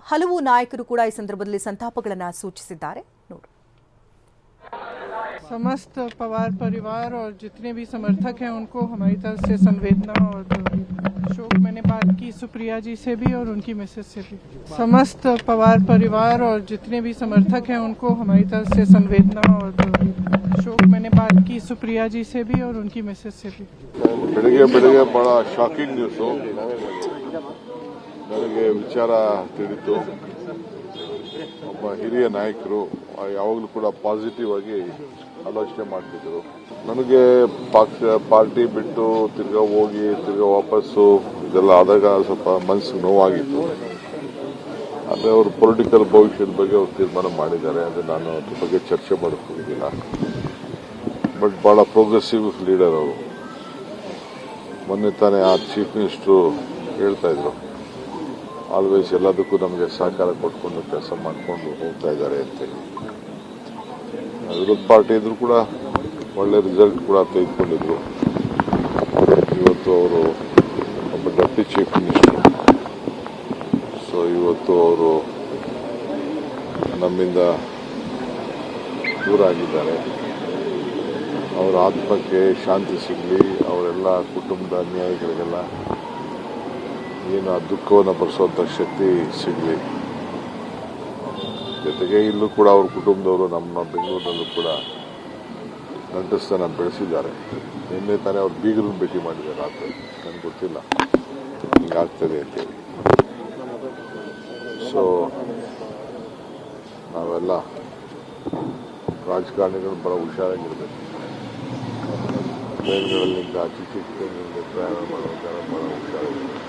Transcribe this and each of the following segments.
ಹಲವು ನಾಯಕರು ಕೂಡ ಈ ಸಂದರ್ಭದಲ್ಲಿ ಸಂತಾಪಗಳನ್ನು ಸೂಚಿಸಿದ್ದಾರೆ ನೋಡಿ। समस्त पवार परिवार और जितने भी समर्थक हैं उनको हमारी तरफ से संवेदना और शोक। मैंने बात की सुप्रिया जी से भी और उनकी मिसेज से भी। समस्त पवार परिवार और जितने भी समर्थक हैं उनको हमारी तरफ से संवेदना और शोक। मैंने बात की सुप्रिया जी से भी और उनकी मिसेज से भी। ಬೆಳಗ್ಗೆ ಬಹಳ ಶಾಕಿಂಗ್ ನ್ಯೂಸು ನನಗೆ ವಿಚಾರ ತಿಳಿತು। ಒಬ್ಬ ಹಿರಿಯ ನಾಯಕರು ಯಾವಾಗಲೂ ಕೂಡ ಪಾಸಿಟಿವ್ ಆಗಿ ಆಲೋಚನೆ ಮಾಡ್ತಿದ್ರು। ನನಗೆ ಪಾರ್ಟಿ ಬಿಟ್ಟು ತಿರ್ಗಾ ಹೋಗಿ ತಿರ್ಗಾ ವಾಪಸ್ಸು ಇದೆಲ್ಲ ಆದಾಗ ಸ್ವಲ್ಪ ಮನಸ್ಸಿಗೆ ನೋವಾಗಿತ್ತು। ಆದರೆ ಅವರು ಪೊಲಿಟಿಕಲ್ ಭವಿಷ್ಯದ ಬಗ್ಗೆ ಅವರು ತೀರ್ಮಾನ ಮಾಡಿದ್ದಾರೆ, ಅದು ನಾನು ಅದ್ರ ಬಗ್ಗೆ ಚರ್ಚೆ ಮಾಡೋಕ್ಕೋಗಿಲ್ಲ। ಬಟ್ ಬಹಳ ಪ್ರೋಗ್ರೆಸಿವ್ ಲೀಡರ್ ಅವರು। ಮೊನ್ನೆ ತಾನೇ ಆ ಚೀಫ್ ಮಿನಿಸ್ಟ್ರು ಹೇಳ್ತಾ ಇದ್ರು, ಆಲ್ವೇಸ್ ಎಲ್ಲದಕ್ಕೂ ನಮಗೆ ಸಹಕಾರ ಕೊಟ್ಕೊಂಡು ಕೆಲಸ ಮಾಡಿಕೊಂಡು ಹೋಗ್ತಾ ಇದ್ದಾರೆ ಅಂತೇಳಿ। ವಿರೋಧ ಪಾರ್ಟಿ ಇದ್ರು ಕೂಡ ಒಳ್ಳೆ ರಿಸಲ್ಟ್ ಕೂಡ ತೆಗೆದುಕೊಂಡಿದ್ರು। ಇವತ್ತು ಅವರು ಒಬ್ಬ ಡೆಪ್ಟಿ ಚೀಫ್ ಮಿನಿಸ್ಟರ್, ಸೊ ಇವತ್ತು ಅವರು ನಮ್ಮಿಂದ ದೂರ ಆಗಿದ್ದಾರೆ। ಅವರ ಆತ್ಮಕ್ಕೆ ಶಾಂತಿ ಸಿಗಲಿ, ಅವರೆಲ್ಲ ಕುಟುಂಬದ ಅನ್ಯಾಯಗಳಿಗೆಲ್ಲ ಏನು ಆ ದುಃಖವನ್ನು ಭರಿಸುವಂಥ ಶಕ್ತಿ ಸಿಗಲಿ। ಜೊತೆಗೆ ಇಲ್ಲೂ ಕೂಡ ಅವ್ರ ಕುಟುಂಬದವರು ನಮ್ಮ ಬೆಂಗಳೂರಿನಲ್ಲೂ ಕೂಡ ನಂಟಸ್ತನ ಬೆಳೆಸಿದ್ದಾರೆ। ನಿನ್ನೆ ತಾನೇ ಅವ್ರ ಬೀಗರನ್ನು ಭೇಟಿ ಮಾಡಿದ್ದಾರೆ ರಾತ್ರಿ, ನನಗೆ ಗೊತ್ತಿಲ್ಲ ಹಿಂಗಾಗ್ತದೆ ಅಂತೇಳಿ। ಸೊ ನಾವೆಲ್ಲ ರಾಜಕಾರಣಿಗಳು ಬಹಳ ಹುಷಾರಾಗಿರ್ಬೇಕು। ಟ್ರೈನ್ಗಳಲ್ಲಿಂದ ಚಿಕ್ಕ ಟ್ರೈನ್ಗಳಲ್ಲಿ ಪ್ರಯಾಣ ಮಾಡುವಾಗ ಬಹಳ ಹುಷಾರಾಗಿರ್ಬೇಕು।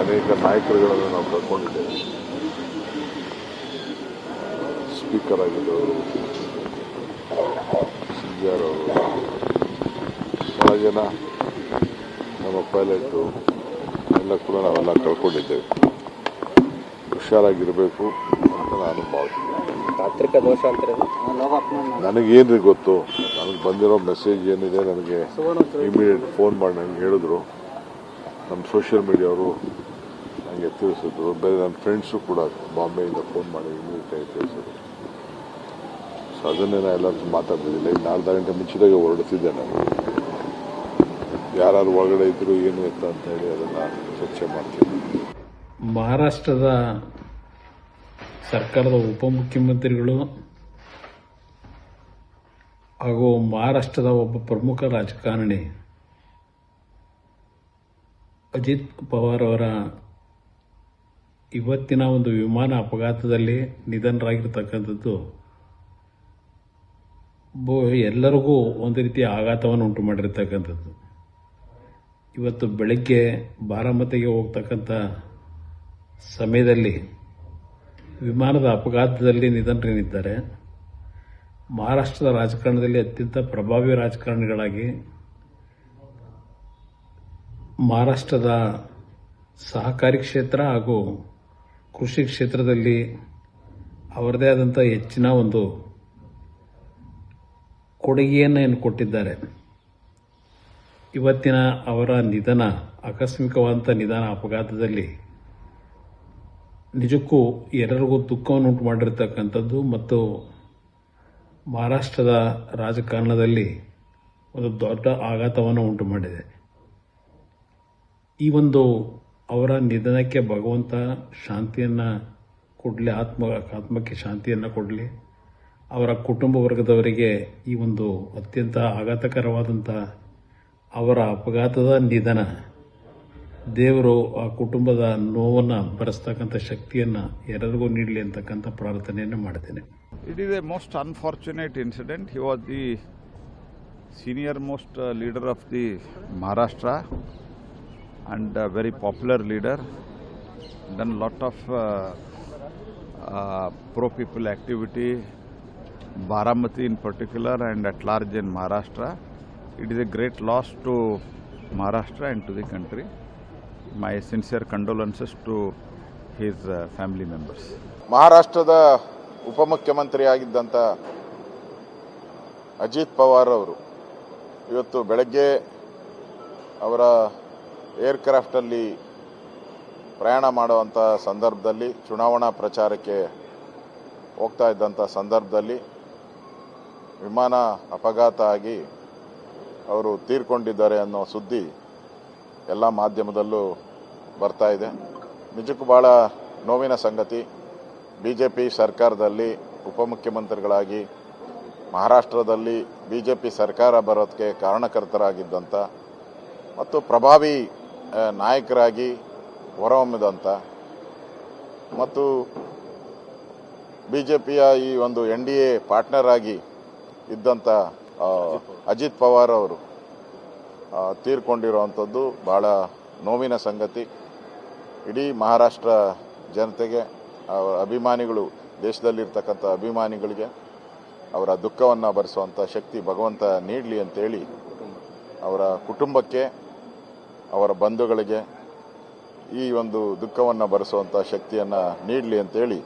ಅನೇಕ ನಾಯಕರುಗಳನ್ನು ನಾವು ಕಳ್ಕೊಂಡಿದ್ದೇವೆ। ಸ್ಪೀಕರ್ ಆಗಿದ್ದವರು, ಸಿಆರ್ ಅವರು, ಬಹಳ ಜನ ನಮ್ಮ ಪೈಲಟು ಎಲ್ಲ ಕೂಡ ನಾವೆಲ್ಲ ಕಳ್ಕೊಂಡಿದ್ದೇವೆ। ಹುಷಾರಾಗಿರಬೇಕು ಅಂತ ನಾನು ಭಾವಿಸ್ತೀನಿ। ತಾಂತ್ರಿಕ ದೋಷ ಅಂತ ನನಗೇನ್ರಿ ಗೊತ್ತು, ನನಗೆ ಬಂದಿರೋ ಮೆಸೇಜ್ ಏನಿದೆ ನನಗೆ ಇಮಿಡಿಯೇಟ್ ಫೋನ್ ಮಾಡಿ ನನಗೆ ಹೇಳಿದ್ರು। ನಮ್ಮ ಸೋಷಿಯಲ್ ಮೀಡಿಯಾವರು ನನಗೆ ತಿಳಿಸಿದ್ರು, ಬೇರೆ ನನ್ನ ಫ್ರೆಂಡ್ಸು ಕೂಡ ಬಾಂಬೆಯಿಂದ ಫೋನ್ ಮಾಡಿ ಇಮಿಡಿಯೇಟ್ ಆಗಿ ತಿಳಿಸಿದ್ರು। ಸೊ ಅದನ್ನೇ ನಾನು ಎಲ್ಲರೂ ಮಾತಾಡ್ತಿದ್ದಿಲ್ಲ, ಈಗ 4 ಗಂಟೆ ಮುಂಚಿದಾಗ ಹೊರಡ್ತಿದ್ದೆ ನಾನು, ಯಾರು ಒಳಗಡೆ ಇದ್ರು ಏನು ಎತ್ತ ಅಂತ ಹೇಳಿ ಅದನ್ನು ಚರ್ಚೆ ಮಾಡ್ತೀನಿ। ಮಹಾರಾಷ್ಟ್ರದ ಸರ್ಕಾರದ ಉಪಮುಖ್ಯಮಂತ್ರಿಗಳು ಹಾಗೂ ಮಹಾರಾಷ್ಟ್ರದ ಒಬ್ಬ ಪ್ರಮುಖ ರಾಜಕಾರಣಿ ಅಜಿತ್ ಪವಾರ್ ಅವರ ಇವತ್ತಿನ ಒಂದು ವಿಮಾನ ಅಪಘಾತದಲ್ಲಿ ನಿಧನರಾಗಿರ್ತಕ್ಕಂಥದ್ದು ಎಲ್ಲರಿಗೂ ಒಂದು ರೀತಿಯ ಆಘಾತವನ್ನು ಉಂಟು ಮಾಡಿರ್ತಕ್ಕಂಥದ್ದು। ಇವತ್ತು ಬೆಳಗ್ಗೆ ಬಾರಾಮತಿಗೆ ಹೋಗ್ತಕ್ಕಂಥ ಸಮಯದಲ್ಲಿ ವಿಮಾನದ ಅಪಘಾತದಲ್ಲಿ ನಿಧನರಾಗಿದ್ದಾರೆ। ಮಹಾರಾಷ್ಟ್ರದ ರಾಜಕಾರಣದಲ್ಲಿ ಅತ್ಯಂತ ಪ್ರಭಾವಿ ರಾಜಕಾರಣಿಗಳಾಗಿ ಮಹಾರಾಷ್ಟ್ರದ ಸಹಕಾರಿ ಕ್ಷೇತ್ರ ಹಾಗೂ ಕೃಷಿ ಕ್ಷೇತ್ರದಲ್ಲಿ ಅವರದೇ ಆದಂಥ ಹೆಚ್ಚಿನ ಒಂದು ಕೊಡುಗೆಯನ್ನು ಕೊಟ್ಟಿದ್ದಾರೆ। ಇವತ್ತಿನ ಅವರ ನಿಧನ, ಆಕಸ್ಮಿಕವಾದಂಥ ನಿಧನ ಅಪಘಾತದಲ್ಲಿ ನಿಜಕ್ಕೂ ಎಲ್ಲರಿಗೂ ದುಃಖವನ್ನು ಉಂಟು ಮಾಡಿರ್ತಕ್ಕಂಥದ್ದು ಮತ್ತು ಮಹಾರಾಷ್ಟ್ರದ ರಾಜಕಾರಣದಲ್ಲಿ ಒಂದು ದೊಡ್ಡ ಆಘಾತವನ್ನು ಉಂಟು ಮಾಡಿದೆ। ಈ ಒಂದು ಅವರ ನಿಧನಕ್ಕೆ ಭಗವಂತ ಶಾಂತಿಯನ್ನು ಕೊಡಲಿ, ಆತ್ಮಕ್ಕೆ ಶಾಂತಿಯನ್ನು ಕೊಡಲಿ। ಅವರ ಕುಟುಂಬ ವರ್ಗದವರಿಗೆ ಈ ಒಂದು ಅತ್ಯಂತ ಆಘಾತಕರವಾದಂಥ ಅವರ ಅಪಘಾತದ ನಿಧನ ದೇವರು ಆ ಕುಟುಂಬದ ನೋವನ್ನು ಭರಿಸ್ತಕ್ಕಂಥ ಶಕ್ತಿಯನ್ನು ಎಲ್ಲರಿಗೂ ನೀಡಲಿ ಅಂತಕ್ಕಂಥ ಪ್ರಾರ್ಥನೆಯನ್ನು ಮಾಡ್ತೇನೆ। It is a most unfortunate incident. He was the senior most leader of the Maharashtra and a very popular leader. Done lot of pro-people activity, Baramati in particular and at large in Maharashtra. It is a great loss to Maharashtra and to the country. My sincere condolences to his family members. ಮಹಾರಾಷ್ಟ್ರದ ಉಪಮುಖ್ಯಮಂತ್ರಿ ಆಗಿದ್ದಂಥ ಅಜಿತ್ ಪವಾರ್ ಅವರು ಇವತ್ತು ಬೆಳಗ್ಗೆ ಅವರ ಏರ್ಕ್ರಾಫ್ಟಲ್ಲಿ ಪ್ರಯಾಣ ಮಾಡುವಂಥ ಸಂದರ್ಭದಲ್ಲಿ ಚುನಾವಣಾ ಪ್ರಚಾರಕ್ಕೆ ಹೋಗ್ತಾ ಇದ್ದಂಥ ಸಂದರ್ಭದಲ್ಲಿ ವಿಮಾನ ಅಪಘಾತ ಆಗಿ ಅವರು ತೀರ್ಕೊಂಡಿದ್ದಾರೆ ಅನ್ನೋ ಸುದ್ದಿ ಎಲ್ಲ ಮಾಧ್ಯಮದಲ್ಲೂ ಬರ್ತಾ ಇದೆ. ನಿಜಕ್ಕೂ ಭಾಳ ನೋವಿನ ಸಂಗತಿ. ಬಿಜೆಪಿ ಸರ್ಕಾರದಲ್ಲಿ ಉಪಮುಖ್ಯಮಂತ್ರಿಗಳಾಗಿ ಮಹಾರಾಷ್ಟ್ರದಲ್ಲಿ ಬಿಜೆಪಿ ಸರ್ಕಾರ ಬರೋದಕ್ಕೆ ಕಾರಣಕರ್ತರಾಗಿದ್ದಂಥ ಮತ್ತು ಪ್ರಭಾವಿ ನಾಯಕರಾಗಿ ಹೊರಹೊಮ್ಮಿದಂಥ ಮತ್ತು ಬಿಜೆಪಿಯ ಈ ಒಂದು NDA ಪಾರ್ಟ್ನರ್ ಆಗಿ ಇದ್ದಂಥ ಅಜಿತ್ ಪವಾರ್ ಅವರು ತೀರ್ಕೊಂಡಿರುವಂಥದ್ದು ಭಾಳ ನೋವಿನ ಸಂಗತಿ. ಇಡೀ ಮಹಾರಾಷ್ಟ್ರ ಜನತೆಗೆ, ಅಭಿಮಾನಿಗಳು, ದೇಶದಲ್ಲಿರ್ತಕ್ಕಂಥ ಅಭಿಮಾನಿಗಳಿಗೆ ಅವರ ದುಃಖವನ್ನು ಭರಿಸುವಂಥ ಶಕ್ತಿ ಭಗವಂತ ನೀಡಲಿ ಅಂತೇಳಿ ಅವರ ಕುಟುಂಬಕ್ಕೆ, ಅವರ ಬಂಧುಗಳಿಗೆ ಈ ಒಂದು ದುಃಖವನ್ನು ಭರಿಸುವಂಥ ಶಕ್ತಿಯನ್ನು ನೀಡಲಿ ಅಂತೇಳಿ